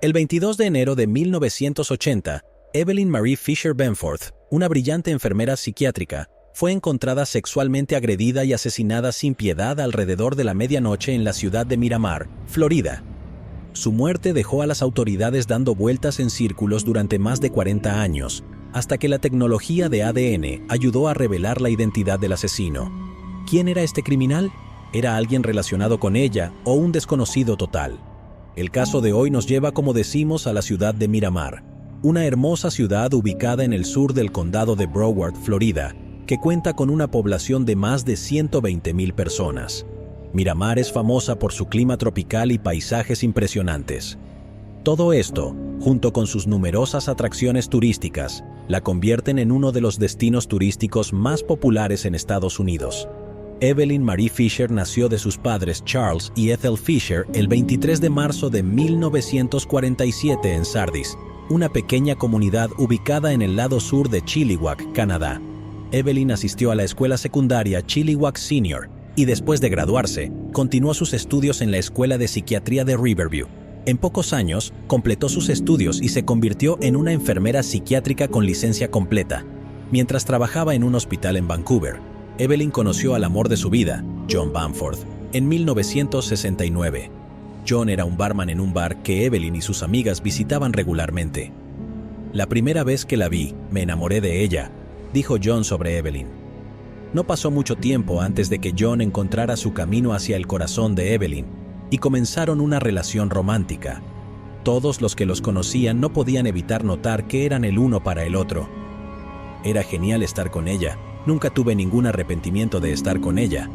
El 22 de enero de 1980, Evelyn Marie Fisher Benforth, una brillante enfermera psiquiátrica, fue encontrada sexualmente agredida y asesinada sin piedad alrededor de la medianoche en la ciudad de Miramar, Florida. Su muerte dejó a las autoridades dando vueltas en círculos durante más de 40 años, hasta que la tecnología de ADN ayudó a revelar la identidad del asesino. ¿Quién era este criminal? ¿Era alguien relacionado con ella o un desconocido total? El caso de hoy nos lleva, como decimos, a la ciudad de Miramar, una hermosa ciudad ubicada en el sur del condado de Broward, Florida, que cuenta con una población de más de 120,000 personas. Miramar es famosa por su clima tropical y paisajes impresionantes. Todo esto, junto con sus numerosas atracciones turísticas, la convierten en uno de los destinos turísticos más populares en Estados Unidos. Evelyn Marie Fisher nació de sus padres Charles y Ethel Fisher el 23 de marzo de 1947 en Sardis, una pequeña comunidad ubicada en el lado sur de Chilliwack, Canadá. Evelyn asistió a la escuela secundaria Chilliwack Senior y después de graduarse, continuó sus estudios en la Escuela de Psiquiatría de Riverview. En pocos años, completó sus estudios y se convirtió en una enfermera psiquiátrica con licencia completa. Mientras trabajaba en un hospital en Vancouver, Evelyn conoció al amor de su vida, John Benforth, en 1969. John era un barman en un bar que Evelyn y sus amigas visitaban regularmente. «La primera vez que la vi, me enamoré de ella», dijo John sobre Evelyn. No pasó mucho tiempo antes de que John encontrara su camino hacia el corazón de Evelyn y comenzaron una relación romántica. Todos los que los conocían no podían evitar notar que eran el uno para el otro. «Era genial estar con ella. Nunca tuve ningún arrepentimiento de estar con ella»,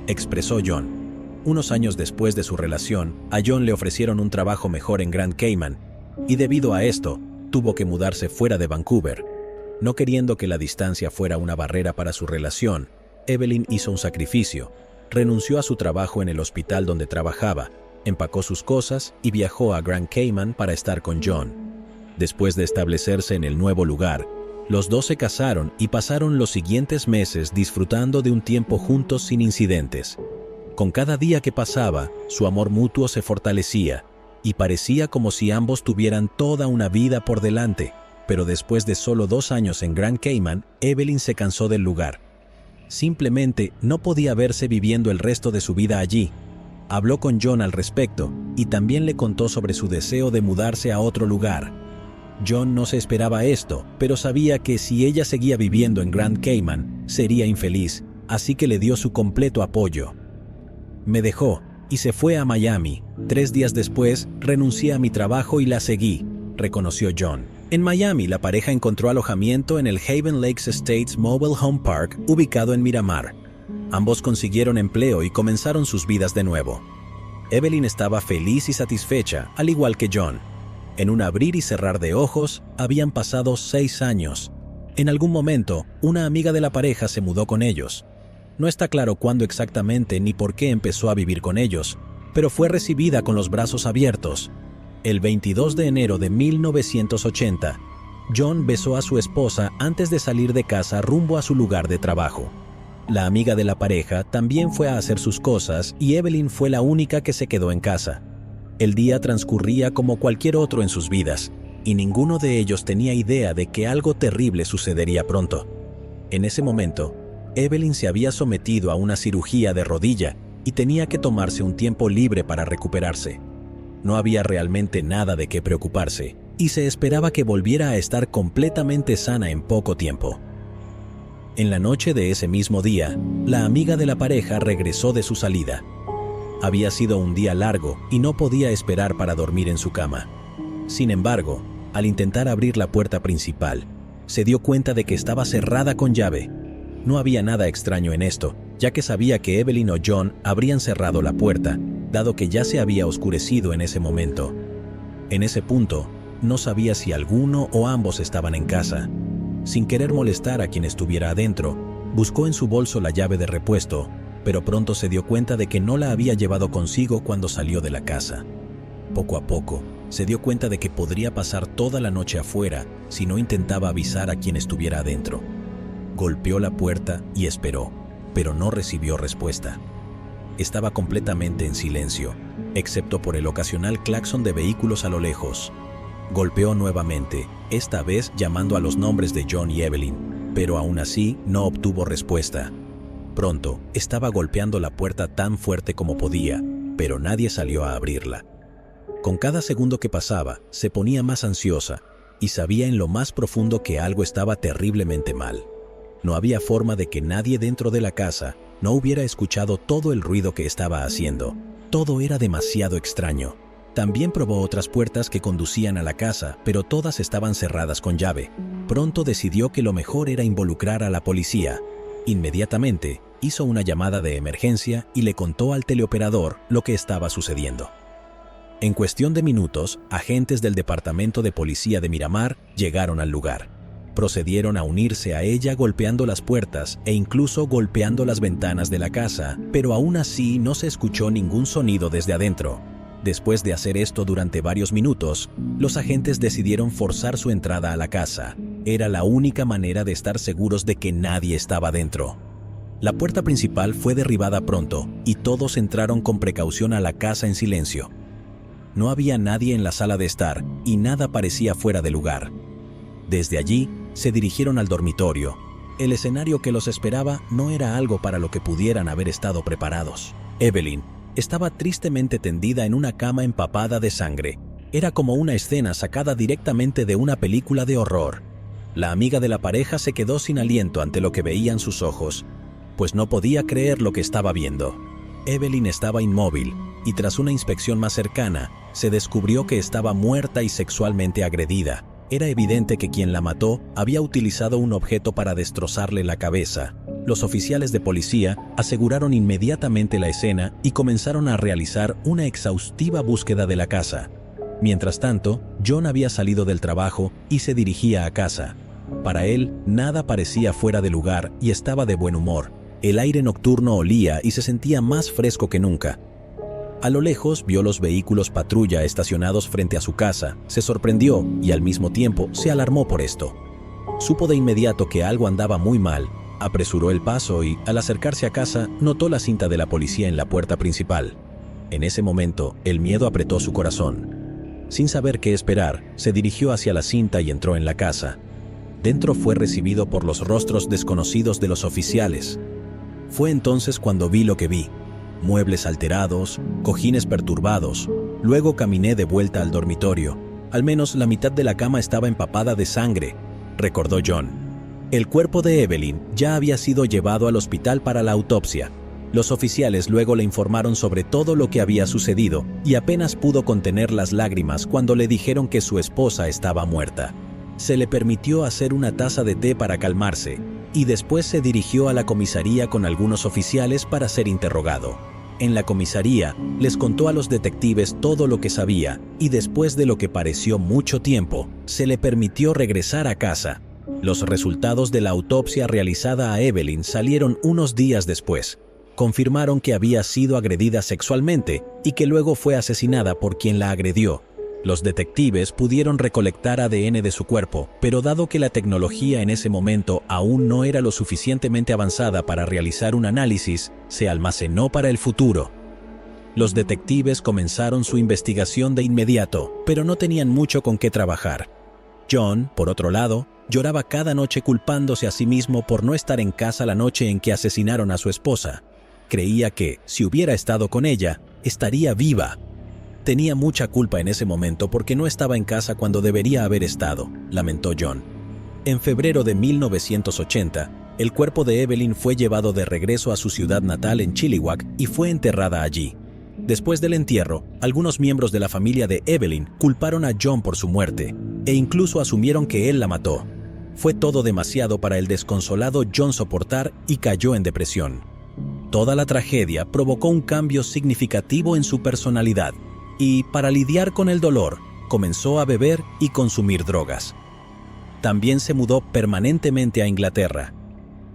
expresó John. Unos años después de su relación, a John le ofrecieron un trabajo mejor en Grand Cayman, y debido a esto, tuvo que mudarse fuera de Vancouver. No queriendo que la distancia fuera una barrera para su relación, Evelyn hizo un sacrificio. Renunció a su trabajo en el hospital donde trabajaba, empacó sus cosas y viajó a Grand Cayman para estar con John. Después de establecerse en el nuevo lugar, los dos se casaron y pasaron los siguientes meses disfrutando de un tiempo juntos sin incidentes. Con cada día que pasaba, su amor mutuo se fortalecía y parecía como si ambos tuvieran toda una vida por delante. Pero después de solo 2 años en Grand Cayman, Evelyn se cansó del lugar. Simplemente no podía verse viviendo el resto de su vida allí. Habló con John al respecto y también le contó sobre su deseo de mudarse a otro lugar. John no se esperaba esto, pero sabía que si ella seguía viviendo en Grand Cayman, sería infeliz, así que le dio su completo apoyo. «Me dejó y se fue a Miami. 3 días después, renuncié a mi trabajo y la seguí», reconoció John. En Miami, la pareja encontró alojamiento en el Haven Lakes Estates Mobile Home Park, ubicado en Miramar. Ambos consiguieron empleo y comenzaron sus vidas de nuevo. Evelyn estaba feliz y satisfecha, al igual que John. En un abrir y cerrar de ojos, habían pasado 6 años. En algún momento, una amiga de la pareja se mudó con ellos. No está claro cuándo exactamente ni por qué empezó a vivir con ellos, pero fue recibida con los brazos abiertos. El 22 de enero de 1980, John besó a su esposa antes de salir de casa rumbo a su lugar de trabajo. La amiga de la pareja también fue a hacer sus cosas y Evelyn fue la única que se quedó en casa. El día transcurría como cualquier otro en sus vidas, y ninguno de ellos tenía idea de que algo terrible sucedería pronto. En ese momento, Evelyn se había sometido a una cirugía de rodilla y tenía que tomarse un tiempo libre para recuperarse. No había realmente nada de qué preocuparse, y se esperaba que volviera a estar completamente sana en poco tiempo. En la noche de ese mismo día, la amiga de la pareja regresó de su salida. Había sido un día largo y no podía esperar para dormir en su cama. Sin embargo, al intentar abrir la puerta principal, se dio cuenta de que estaba cerrada con llave. No había nada extraño en esto, ya que sabía que Evelyn o John habrían cerrado la puerta, dado que ya se había oscurecido en ese momento. En ese punto, no sabía si alguno o ambos estaban en casa. Sin querer molestar a quien estuviera adentro, buscó en su bolso la llave de repuesto, pero pronto se dio cuenta de que no la había llevado consigo cuando salió de la casa. Poco a poco, se dio cuenta de que podría pasar toda la noche afuera si no intentaba avisar a quien estuviera adentro. Golpeó la puerta y esperó, pero no recibió respuesta. Estaba completamente en silencio, excepto por el ocasional claxon de vehículos a lo lejos. Golpeó nuevamente, esta vez llamando a los nombres de John y Evelyn, pero aún así no obtuvo respuesta. Pronto, estaba golpeando la puerta tan fuerte como podía, pero nadie salió a abrirla. Con cada segundo que pasaba, se ponía más ansiosa y sabía en lo más profundo que algo estaba terriblemente mal. No había forma de que nadie dentro de la casa no hubiera escuchado todo el ruido que estaba haciendo. Todo era demasiado extraño. También probó otras puertas que conducían a la casa, pero todas estaban cerradas con llave. Pronto decidió que lo mejor era involucrar a la policía. Inmediatamente, hizo una llamada de emergencia y le contó al teleoperador lo que estaba sucediendo. En cuestión de minutos, agentes del Departamento de Policía de Miramar llegaron al lugar. Procedieron a unirse a ella golpeando las puertas e incluso golpeando las ventanas de la casa, pero aún así no se escuchó ningún sonido desde adentro. Después de hacer esto durante varios minutos, los agentes decidieron forzar su entrada a la casa. Era la única manera de estar seguros de que nadie estaba dentro. La puerta principal fue derribada pronto y todos entraron con precaución a la casa en silencio. No había nadie en la sala de estar y nada parecía fuera de lugar. Desde allí, se dirigieron al dormitorio. El escenario que los esperaba no era algo para lo que pudieran haber estado preparados. Evelyn estaba tristemente tendida en una cama empapada de sangre. Era como una escena sacada directamente de una película de horror. La amiga de la pareja se quedó sin aliento ante lo que veían sus ojos, pues no podía creer lo que estaba viendo. Evelyn estaba inmóvil, y tras una inspección más cercana, se descubrió que estaba muerta y sexualmente agredida. Era evidente que quien la mató había utilizado un objeto para destrozarle la cabeza. Los oficiales de policía aseguraron inmediatamente la escena y comenzaron a realizar una exhaustiva búsqueda de la casa. Mientras tanto, John había salido del trabajo y se dirigía a casa. Para él, nada parecía fuera de lugar y estaba de buen humor. El aire nocturno olía y se sentía más fresco que nunca. A lo lejos vio los vehículos patrulla estacionados frente a su casa, se sorprendió y al mismo tiempo se alarmó por esto. Supo de inmediato que algo andaba muy mal, apresuró el paso y, al acercarse a casa, notó la cinta de la policía en la puerta principal. En ese momento, el miedo apretó su corazón. Sin saber qué esperar, se dirigió hacia la cinta y entró en la casa. Dentro fue recibido por los rostros desconocidos de los oficiales. Fue entonces cuando vi lo que vi. Muebles alterados, cojines perturbados. Luego caminé de vuelta al dormitorio. Al menos la mitad de la cama estaba empapada de sangre, recordó John. El cuerpo de Evelyn ya había sido llevado al hospital para la autopsia. Los oficiales luego le informaron sobre todo lo que había sucedido y apenas pudo contener las lágrimas cuando le dijeron que su esposa estaba muerta. Se le permitió hacer una taza de té para calmarse y después se dirigió a la comisaría con algunos oficiales para ser interrogado. En la comisaría, les contó a los detectives todo lo que sabía y después de lo que pareció mucho tiempo, se le permitió regresar a casa. Los resultados de la autopsia realizada a Evelyn salieron unos días después. Confirmaron que había sido agredida sexualmente y que luego fue asesinada por quien la agredió. Los detectives pudieron recolectar ADN de su cuerpo, pero dado que la tecnología en ese momento aún no era lo suficientemente avanzada para realizar un análisis, se almacenó para el futuro. Los detectives comenzaron su investigación de inmediato, pero no tenían mucho con qué trabajar. John, por otro lado, lloraba cada noche culpándose a sí mismo por no estar en casa la noche en que asesinaron a su esposa. Creía que, si hubiera estado con ella, estaría viva. Tenía mucha culpa en ese momento porque no estaba en casa cuando debería haber estado, lamentó John. En febrero de 1980, el cuerpo de Evelyn fue llevado de regreso a su ciudad natal en Chilliwack y fue enterrada allí. Después del entierro, algunos miembros de la familia de Evelyn culparon a John por su muerte e incluso asumieron que él la mató. Fue todo demasiado para el desconsolado John soportar y cayó en depresión. Toda la tragedia provocó un cambio significativo en su personalidad. Y, para lidiar con el dolor, comenzó a beber y consumir drogas. También se mudó permanentemente a Inglaterra.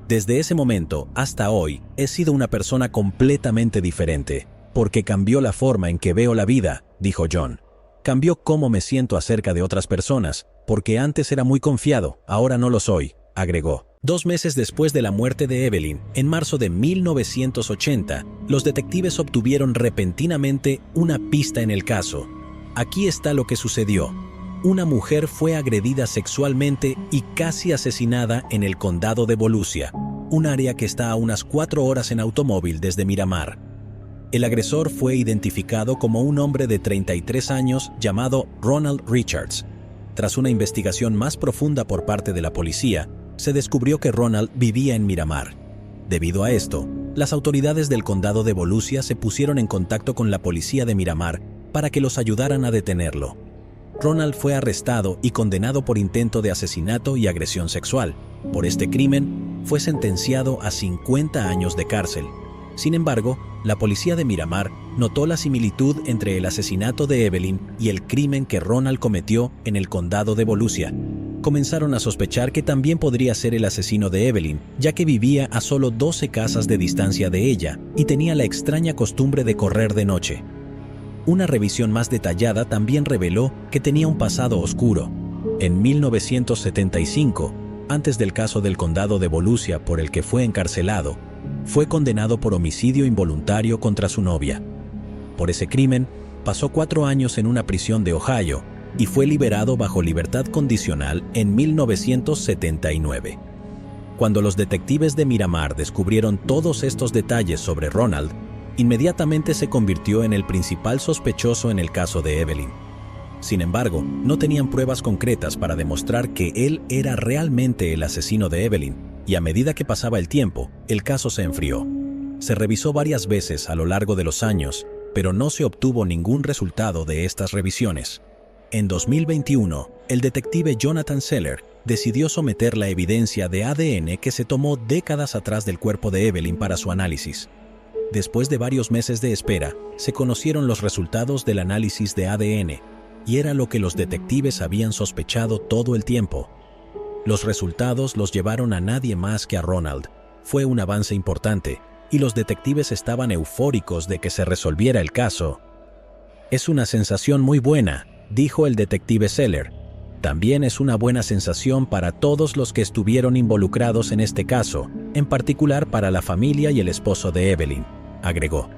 Desde ese momento hasta hoy, he sido una persona completamente diferente, porque cambió la forma en que veo la vida, dijo John. Cambió cómo me siento acerca de otras personas, porque antes era muy confiado, ahora no lo soy, agregó. 2 meses después de la muerte de Evelyn, en marzo de 1980, los detectives obtuvieron repentinamente una pista en el caso. Aquí está lo que sucedió. una mujer fue agredida sexualmente y casi asesinada en el condado de Volusia, un área que está a unas 4 horas en automóvil desde Miramar. El agresor fue identificado como un hombre de 33 años llamado Ronald Richards. Tras una investigación más profunda por parte de la policía, se descubrió que Ronald vivía en Miramar. Debido a esto, las autoridades del condado de Volusia se pusieron en contacto con la policía de Miramar para que los ayudaran a detenerlo. Ronald fue arrestado y condenado por intento de asesinato y agresión sexual. Por este crimen, fue sentenciado a 50 años de cárcel. Sin embargo, la policía de Miramar notó la similitud entre el asesinato de Evelyn y el crimen que Ronald cometió en el condado de Volusia. Comenzaron a sospechar que también podría ser el asesino de Evelyn, ya que vivía a solo 12 casas de distancia de ella y tenía la extraña costumbre de correr de noche. Una revisión más detallada también reveló que tenía un pasado oscuro. En 1975, antes del caso del condado de Volusia por el que fue encarcelado, fue condenado por homicidio involuntario contra su novia. Por ese crimen, pasó 4 años en una prisión de Ohio y fue liberado bajo libertad condicional en 1979. Cuando los detectives de Miramar descubrieron todos estos detalles sobre Ronald, inmediatamente se convirtió en el principal sospechoso en el caso de Evelyn. Sin embargo, no tenían pruebas concretas para demostrar que él era realmente el asesino de Evelyn, y a medida que pasaba el tiempo, el caso se enfrió. Se revisó varias veces a lo largo de los años, pero no se obtuvo ningún resultado de estas revisiones. En 2021, el detective Jonathan Seller decidió someter la evidencia de ADN que se tomó décadas atrás del cuerpo de Evelyn para su análisis. Después de varios meses de espera, se conocieron los resultados del análisis de ADN, y era lo que los detectives habían sospechado todo el tiempo. Los resultados los llevaron a nadie más que a Ronald. Fue un avance importante, y los detectives estaban eufóricos de que se resolviera el caso. «Es una sensación muy buena», dijo el detective Seller. «También es una buena sensación para todos los que estuvieron involucrados en este caso, en particular para la familia y el esposo de Evelyn», agregó.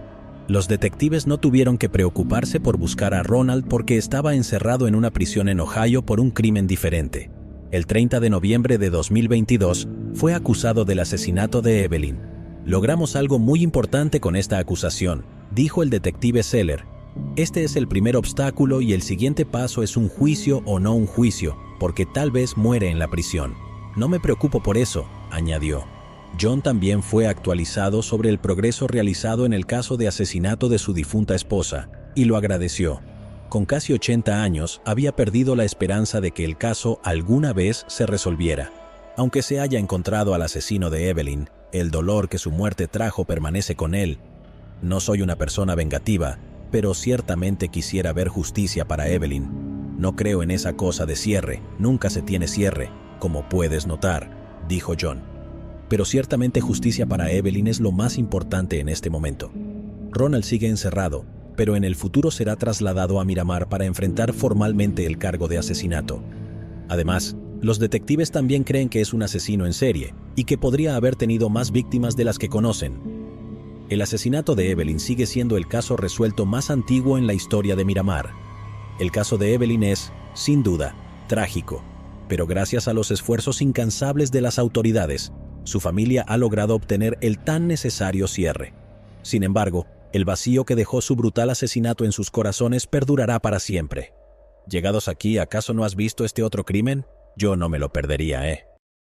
Los detectives no tuvieron que preocuparse por buscar a Ronald porque estaba encerrado en una prisión en Ohio por un crimen diferente. El 30 de noviembre de 2022 fue acusado del asesinato de Evelyn. «Logramos algo muy importante con esta acusación», dijo el detective Seller. «Este es el primer obstáculo y el siguiente paso es un juicio o no un juicio, porque tal vez muere en la prisión. No me preocupo por eso», añadió. John también fue actualizado sobre el progreso realizado en el caso de asesinato de su difunta esposa, y lo agradeció. Con casi 80 años, había perdido la esperanza de que el caso alguna vez se resolviera. Aunque se haya encontrado al asesino de Evelyn, el dolor que su muerte trajo permanece con él. «No soy una persona vengativa, pero ciertamente quisiera ver justicia para Evelyn. No creo en esa cosa de cierre, nunca se tiene cierre, como puedes notar», dijo John. «Pero ciertamente justicia para Evelyn es lo más importante en este momento. Ronald sigue encerrado, pero en el futuro será trasladado a Miramar para enfrentar formalmente el cargo de asesinato. Además, los detectives también creen que es un asesino en serie y que podría haber tenido más víctimas de las que conocen. El asesinato de Evelyn sigue siendo el caso resuelto más antiguo en la historia de Miramar. El caso de Evelyn es, sin duda, trágico, pero gracias a los esfuerzos incansables de las autoridades, su familia ha logrado obtener el tan necesario cierre. Sin embargo, el vacío que dejó su brutal asesinato en sus corazones perdurará para siempre. Llegados aquí, ¿acaso no has visto este otro crimen? Yo no me lo perdería,